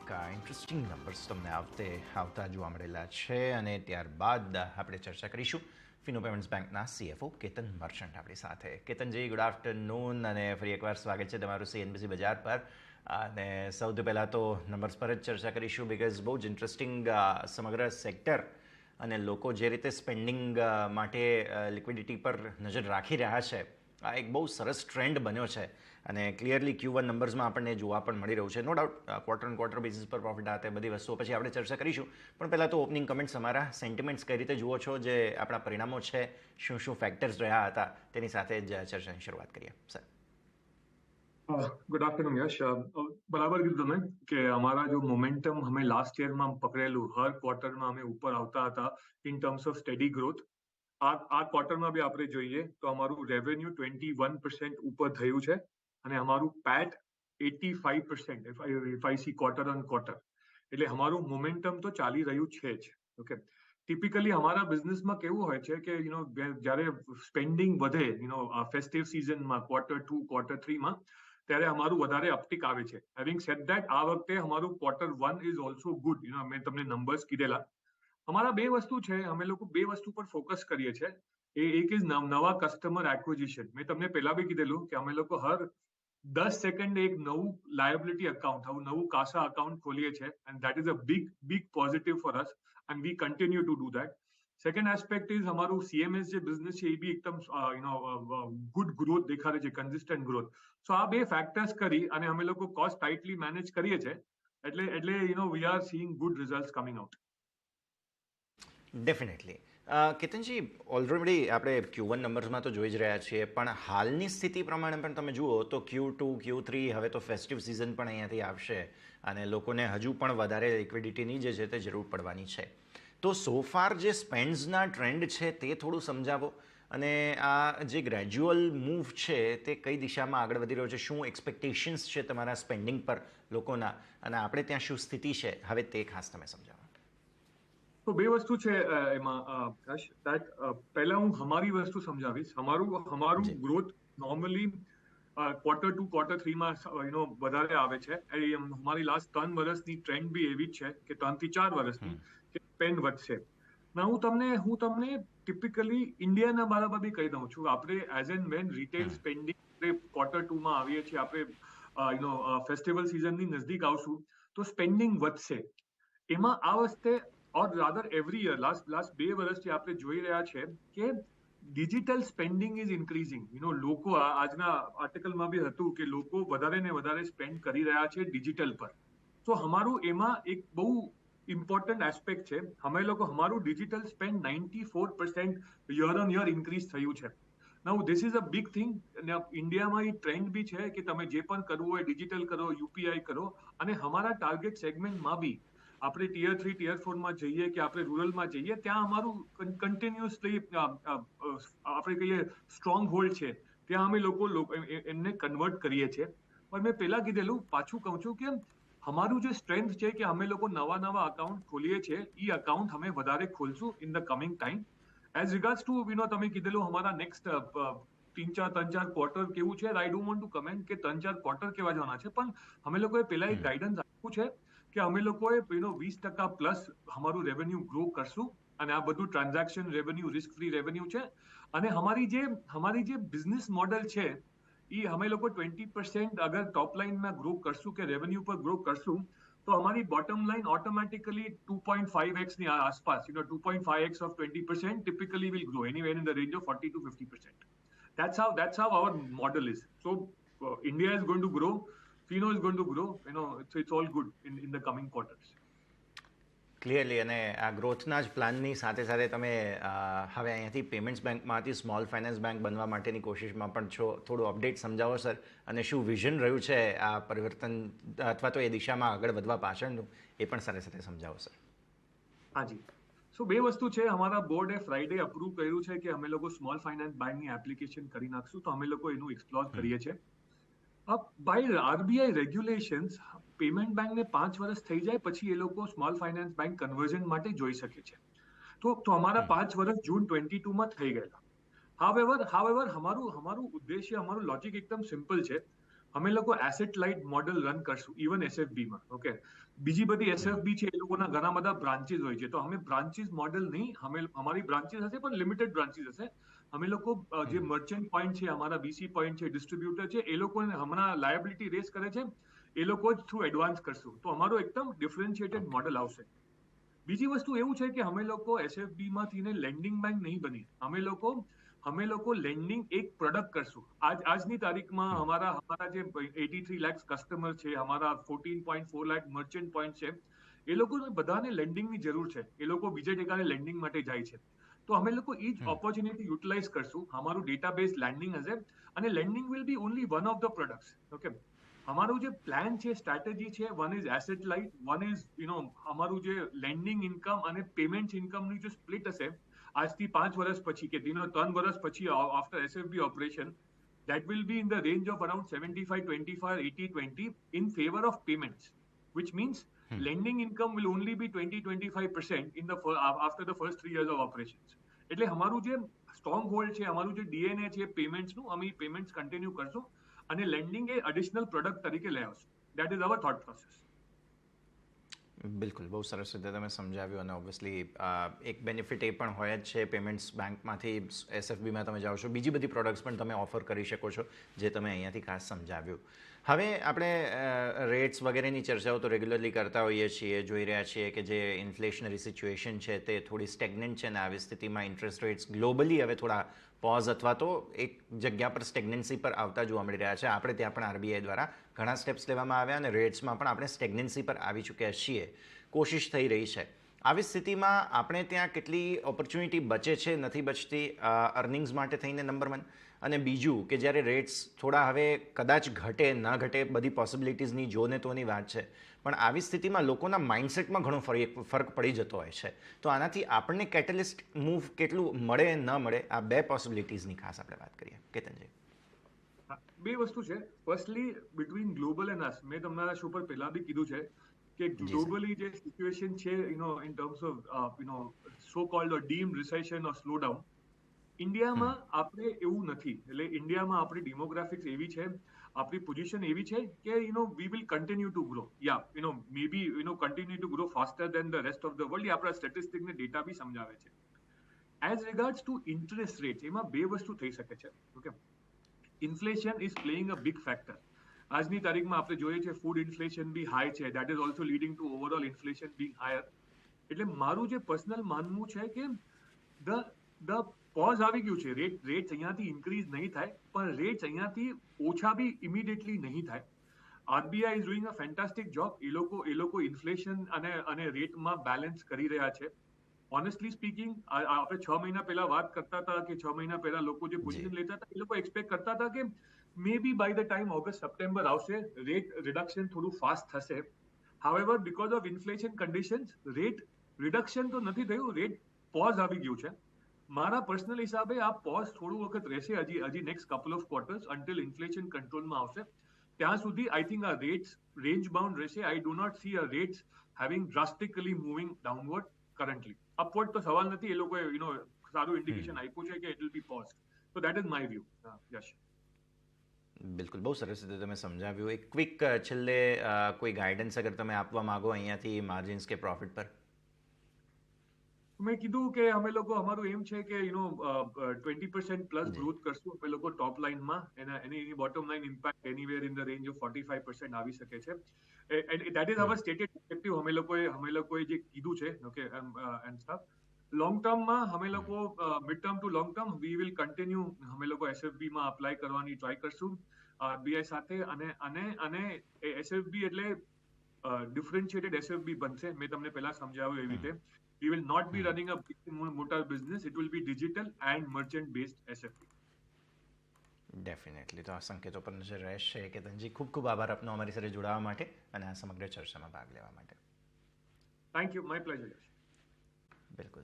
Interesting numbers તમને આવતા જોવા મળેલા છે અને ત્યારબાદ આપણે ચર્ચા કરીશું ફિનો પેમેન્ટ્સ બેંકના સીએફઓ કેતન મર્ચન્ટ આપણી સાથે. કેતનજી, ગુડ આફ્ટરનૂન અને ફરી એકવાર સ્વાગત છે તમારું સીએનબીસી બજાર પર. અને સૌથી પહેલાં તો નંબર્સ પર જ ચર્ચા કરીશું બિકોઝ બહુ જ ઇન્ટરેસ્ટિંગ સમગ્ર સેક્ટર અને લોકો જે રીતે સ્પેન્ડિંગ માટે લિક્વિડિટી પર નજર રાખી રહ્યા છે, આ એક બહુ સરસ ટ્રેન્ડ બન્યો છે અને ક્લિયરલી Q1 નંબર્સમાં આપણને જોવા પણ મળી રહ્યું છે. No doubt quarter on quarter basis પર પ્રોફિટ આ તે બધી વસ્તુઓ પછી આપણે ચર્ચા કરીશું. પણ પહેલાં તો ઓપનિંગ કમેન્ટ્સ, અમારા સેન્ટિમેન્ટ્સ કઈ રીતે જુઓ છો, જે આપણા પરિણામો છે, શું શું ફેક્ટર્સ રહ્યા હતા, તેની સાથે જ ચર્ચાની શરૂઆત કરીએ સર. ગુડ આફ્ટરનૂન યશ. બરાબર કીધું તમે કે અમારા જો મોમેન્ટમ અમે લાસ્ટ યરમાં પકડેલું, હર ક્વાર્ટરમાં અમે ઉપર આવતા હતા in terms of steady growth. આ ક્વાર્ટરમાં બી આપણે જોઈએ તો અમારું રેવન્યુ 21% ઉપર થયું છે અને અમારું પેટ 85% if I C quarter on quarter. એટલે અમારું મોમેન્ટમ તો ચાલી રહ્યું છે જ. ઓકે, ટિપિકલી અમારા બિઝનેસમાં કેવું હોય છે કે જ્યારે સ્પેન્ડિંગ વધે ફેસ્ટિવ સિઝનમાં Q2 Q3માં, ત્યારે અમારું વધારે અપટિક આવે છે. હેવિંગ સેડ ધેટ, આ વખતે અમારું Q1 ઇઝ ઓલ્સો ગુડ. મેં તમને નંબર્સ કીધેલા. અમારા બે વસ્તુ છે, અમે લોકો બે વસ્તુ પર ફોકસ કરીએ છીએ. એક ઇઝ નવા કસ્ટમર એક્વિઝિશન. મેં તમને પહેલા બી કીધેલું કે અમે લોકો હર 10 સેકન્ડ એક નવું લાયબિલિટી અકાઉન્ટ, નવું કાસા અકાઉન્ટ ખોલીએ છીએ and that is a big positive for us and we continue to do that. Second aspect is અમારું CMS જે બિઝનેસ છે એ બી એકદમ ગુડ ગ્રોથ દેખાડે છે, કન્સિસ્ટન્ટ ગ્રોથ. સો આ બે ફેક્ટર્સ કરી અને અમે લોકો કોસ્ટ ટાઇટલી મેનેજ કરીએ છીએ. એટલે we are seeing good results coming out. Definitely. Ketanji, already આપણે Q1 નંબર્સમાં તો જોઈ જ રહ્યા છીએ, પણ હાલની સ્થિતિ પ્રમાણે પણ તમે જુઓ તો Q2 Q3 હવે તો ફેસ્ટિવ સિઝન પણ અહીંયાથી આવશે અને લોકોને હજુ પણ વધારે લિક્વિડિટીની જે છે તે જરૂર પડવાની છે. તો સોફાર જે સ્પેન્ડ્સના ટ્રેન્ડ છે તે થોડું સમજાવો અને આ જે ગ્રેજ્યુઅલ મૂવ છે તે કઈ દિશામાં આગળ વધી રહ્યો છે, શું એક્સપેક્ટેશન્સ છે તમારા સ્પેન્ડિંગ પર લોકોના, અને આપણે ત્યાં શું સ્થિતિ છે હવે તે ખાસ તમે સમજાવો. તો બે વસ્તુ છે એમાં પહેલા હું અમારી વસ્તુ સમજાવીશ. અમારું ગ્રોથ નોર્મલી Q2 Q3માં વધારે આવે છે. અમારી લાસ્ટ 3 વર્ષની ટ્રેન્ડ બી એવી જ છે કે 3 થી 4 વર્ષની કે સ્પેન્ડ વધશે. હું તમને ટિપિકલી ઇન્ડિયાના બારામાં બી કહી દઉં છું. આપણે as and when retail spending Q2માં આવીએ છીએ, આપણે ફેસ્ટિવલ સિઝનની નજદીક આવશું તો સ્પેન્ડિંગ વધશે. એમાં આ વખતે ઓર રાધર એવરી યર લાસ્ટ 2 વર્ષથી આપણે જોઈ રહ્યા છે કે ડિજિટલ સ્પેન્ડિંગ ઇઝ ઇન્ક્રીઝિંગ. લોકો આજના આર્ટિકલમાં બી હતું કે લોકો વધારે ને વધારે સ્પેન્ડ કરી રહ્યા છે ડિજિટલ પર. તો અમારું એમાં એક બહુ ઇમ્પોર્ટન્ટ એસ્પેક્ટ છે. અમારું digital spend 94% year on year increase થયું છે. Now this is a big thing. ઇન્ડિયામાં એ ટ્રેન્ડ બી છે કે તમે જે પણ કરવું હોય ડિજિટલ કરો, યુપીઆઈ કરો. અને અમારા ટાર્ગેટ સેગમેન્ટમાં બી આપણે ટિયર 3 ટિયર 4માં જઈએ કે આપણે રૂરલમાં જઈએ, ત્યાં અમારું કન્ટિન્યુઅસલી આપણે કહીએ સ્ટ્રોંગ હોલ્ડ છે. ત્યાં અમે લોકો એમને કન્વર્ટ કરીએ છીએ. પણ મેં પહેલા કીધેલું, પાછું કહું છું કે અમારું જે સ્ટ્રેન્થ છે કે અમે લોકો નવા અકાઉન્ટ ખોલીએ છીએ, એ અકાઉન્ટ અમે વધારે ખોલશું in the coming time. As regards to તમે કીધેલું અમારા નેક્સ્ટ 3-4 ક્વાર્ટર કેવું છે, I don't want to comment કે 3-4 ક્વાર્ટર કેવા જવાના છે. પણ અમે લોકોએ પહેલા એક ગાઈડન્સ આપ્યું છે કે અમે લોકોએ 20% પ્લસ અમારું રેવન્યુ ગ્રો કરશું અને આ બધું transaction revenue, risk free revenue છે. અને અમારી જે બિઝનેસ મોડેલ છે એ અમે લોકો 20% અગર ટોપ લાઇનમાં ગ્રો કરશું કે રેવન્યુ પર ગ્રો કરશું તો અમારી બોટમ લાઇન ઓટોમેટિકલી 2.5x ની આસપાસ, 2.5x of 20% typically will grow anywhere in the range of 40 to 50%. That's how our model is. So India is going to grow, Fino is going to grow. It's all good in the coming quarters. Clearly. અને આ ગ્રોથના જ પ્લાનની સાથે સાથે તમે હવે અહીંયાથી payments બેંકમાંથી સ્મોલ ફાઇનાન્સ બેંક બનવા માટેની કોશિશમાં પણ છો. થોડું અપડેટ સમજાવો સર, અને શું વિઝન રહ્યું છે આ પરિવર્તન અથવા તો એ દિશામાં આગળ વધવા પાછળનું, એ પણ સાથે સાથે સમજાવો સર. હાજી. સો બે વસ્તુ છે. અમારા બોર્ડે ફ્રાઈડે અપ્રૂવ કર્યું છે કે અમે લોકો સ્મોલ ફાઇનાન્સ બેંકની એપ્લિકેશન કરી નાખશું. તો અમે લોકો એનું એક્સપ્લોર કરીએ છીએ. બાય આરબીઆઈ રેગ્યુલેશન્સ પેમેન્ટ બેંકને 5 વર્ષ થઈ જાય પછી એ લોકો સ્મોલ ફાઇનાન્સ બેંક કન્વર્ઝન માટે જોઈ શકે છે. તો અમારા 5 વર્ષ જૂન 22માં થઈ ગયેલા. હાવેવર અમારું ઉદ્દેશ્ય, અમારું લોજિક એકદમ સિમ્પલ છે. અમે લોકો એસેટ લાઇટ મોડલ રન કરશું ઇવન એસએફબીમાં. ઓકે, બીજી બધી એસએફબી છે એ લોકોના ઘણા બધા બ્રાન્ચીસ હોય છે, તો અમે બ્રાન્ચીસ મોડલ નહીં, અમારી બ્રાન્ચીસ હશે પણ લિમિટેડ બ્રાન્ચીસ હશે. અમે લોકો જે મર્ચન્ટ પોઈન્ટ છે, અમારા બીસી પોઈન્ટ છે, ડિસ્ટ્રીબ્યુટર છે, એ લોકોને હમણાં લાયબિલિટી રેસ કરે છે, એ લોકો જ થ્રુ એડવાન્સ કરશું, તો અમારો એકદમ ડિફરન્શિએટેડ મોડલ આવશે. બીજી વસ્તુ એવું છે કે અમે લોકો એસએફબી માંથી લેન્ડિંગ બેંક નહીં બની. અમે લોકો લેન્ડિંગ એક પ્રોડક્ટ કરશું. આજની તારીખમાં હમારા જે 83 લાખ કસ્ટમર છે, હમારા 14.4 લાખ મર્ચન્ટ પોઈન્ટ છે, એ લોકોને બધાને લેન્ડિંગની જરૂર છે. એ લોકો બીજે ઠેકાણે લેન્ડિંગ માટે જાય છે, તો અમે લોકો એ જ ઓપોર્ચ્યુનિટી યુટિલાઇઝ કરશું. અમારું ડેટાબેઝ લેન્ડિંગ હશે અને landing will be only one of the products. Okay, અમારું જે પ્લાન છે, સ્ટ્રેટેજી છે, one is asset light, one is અમારું જે લેન્ડિંગ ઇન્કમ અને પેમેન્ટ ઇન્કમની જે સ્પ્લિટ હશે આજથી 5 વર્ષ પછી કે 3 વર્ષ પછી after SFB operation, that will be in the range of around 75-25, 80-20 in favor of payments, which means lending income will only be 20-25% after the first 3 years of operations. એટલે અમારું જે સ્ટ્રોંગ હોલ્ડ છે, અમારું જે ડીએનએ છે પેમેન્ટ્સનું, અમે payments continue કરશું અને લેન્ડિંગ એ એડિશનલ પ્રોડક્ટ તરીકે લઈ આવશું. That is hour thought process. બિલકુલ, બહુ સરસ રીતે તમે સમજાવ્યું અને ઓબ્વિયસલી એક બેનિફિટ એ પણ હોય જ છે પેમેન્ટ્સ બેંકમાંથી એસએફબીમાં તમે જાઓ છો, બીજી બધી પ્રોડક્ટ્સ પણ તમે ઓફર કરી શકો છો, જે તમે અહીંયાથી ખાસ સમજાવ્યું. હવે આપણે રેટ્સ વગેરેની ચર્ચાઓ તો રેગ્યુલરલી કરતા હોઈએ છીએ, જોઈ રહ્યા છીએ કે જે ઇન્ફ્લેશનરી સિચ્યુએશન છે તે થોડી સ્ટેગ્નન્ટ છે, અને આવી સ્થિતિમાં ઇન્ટરેસ્ટ રેટ્સ ગ્લોબલી હવે થોડા પોઝ અથવા તો એક જગ્યા પર સ્ટેગ્નન્સી પર આવતા જોવા મળી રહ્યા છે. આપણે ત્યાં પણ આરબીઆઈ દ્વારા ઘણા સ્ટેપ્સ લેવામાં આવ્યા અને રેટ્સમાં પણ આપણે સ્ટેગ્નન્સી પર આવી ચૂક્યા છીએ. કોશિશ થઈ રહી છે. આવી સ્થિતિમાં આપણે ત્યાં કેટલી ઓપોર્ચ્યુનિટી બચે છે, નથી બચતી અર્નિંગ્સ માટે થઈને, નંબર 1. અને બીજું કે જ્યારે રેટ્સ થોડા હવે કદાચ ઘટે ન ઘટે, બધી પોસિબિલિટીઝની જોને તોની વાત છે, પણ આવી સ્થિતિમાં લોકોના માઇન્ડસેટમાં ઘણો ફરક પડી જતો હોય છે. તો આનાથી આપણને કેટેલિસ્ટ મૂવ કેટલું મળે ન મળે, આ બે પોસિબિલિટીઝની ખાસ આપણે વાત કરીએ. કેતનજી, બે વસ્તુ છે. ફર્સ્ટલી બિટવીન ગ્લોબલ એન્ડ અસ, મેં તમારા શો પર પહેલા બી કીધું છે કે ગ્લોબલી જે સિચ્યુએશન છે in terms of so cold dim recession or slow down, ઇન્ડિયામાં આપણે એવું નથી. એટલે ઇન્ડિયામાં આપણી ડેમોગ્રાફિક્સ એવી છે, આપણી પોઝિશન એવી છે કે we will continue to grow. May be continue to grow faster than the rest of the world. આપણા સ્ટેટિસ્ટિક ને ડેટા બી સમજાવે છે. As regards to interest rate, એમાં બે વસ્તુ થઈ શકે છે. Okay, inflation is playing a big factor. આજની તારીખમાં આપણે જોઈએ છે ફૂડ ઇન્ફ્લેશન બી હાઈ છે. That is also leading to overall inflation being higher. એટલે મારું જે પર્સનલ માનવું છે કે ધ પોઝ આવી ગયું છે. રેટ્સ અહીંયાથી ઇન્ક્રીઝ નહીં થાય, પણ રેટ્સ અહીંયાથી ઓછા બી ઇમિડિયેટલી નહીં થાય. RBI is doing a fantastic job. એ લોકો ઇન્ફ્લેશન અને રેટમાં બેલેન્સ કરી રહ્યા છે. ઓનેસ્ટલી સ્પીકિંગ, આપણે 6 મહિના પહેલા વાત કરતા હતા કે 6 મહિના પહેલા લોકો જે પોઝિશન લેતા હતા, એ લોકો એક્સપેક્ટ કરતા હતા કે maybe by the time August September આવશે, રેટ રિડક્શન થોડું ફાસ્ટ થશે. However, because of inflation conditions, rate reduction તો નથી થયું, રેટ પોઝ આવી ગયું છે. મારા પર્સનલ હિસાબે આ પોઝ થોડું વખત રહેશે, હજી next couple of quarters, until inflation કંટ્રોલમાં આવશે. ત્યાં સુધી આઈ થિંક આ રેટ્સ રેન્જ બાઉન્ડ રહેશે. I do not see a rates having drastically moving downward currently. Upward તો સવાલ નથી. એ લોકોએ સારું ઇન્ડિકેશન આપ્યું છે કે it will be pause. So that is my view. Yes, બિલકું, બહુ સરસ રીતે તમે સમજાવ્યું. એક ક્વિક છેલ્લે કોઈ ગાઈડન્સ અગર તમે આપવા માંગો અહીંયાથી માર્જિન્સ કે પ્રોફિટ પર? મેં કીધું કે અમે લોકો, અમારું એમ છે કે 20% પ્લસ ગ્રોથ કરશું અમે લોકો ટોપ લાઇનમાં. એની bottom line impact anywhere in the range of 45% આવી શકે છે. That is our stated objective. અમે લોકોએ જે કીધું છે. Okay, and stuff. લોંગ ટર્મમાં અમે લોકો, mid term to long term, we will continue. અમે લોકો એસએફબીમાં અપ્લાય કરવાની ટ્રાય કરશું આરબીઆઈ સાથે. અને એસએફબી એટલે ડિફરન્શિએટેડ એસએફબી બનશે. મેં તમને પહેલા સમજાવ્યું એવી રીતે. We will not be running a motor business. It will be digital and merchant based SFP. Definitely. તો આ સંકેતો પર નજર રહેશે. કેતનજી, ખૂબ ખૂબ આભાર આપનો અમારી સાથે જોડાવા માટે અને આ સમગ્ર ચર્ચામાં ભાગ લેવા માટે. Thank you. My pleasure. બિલકુલ.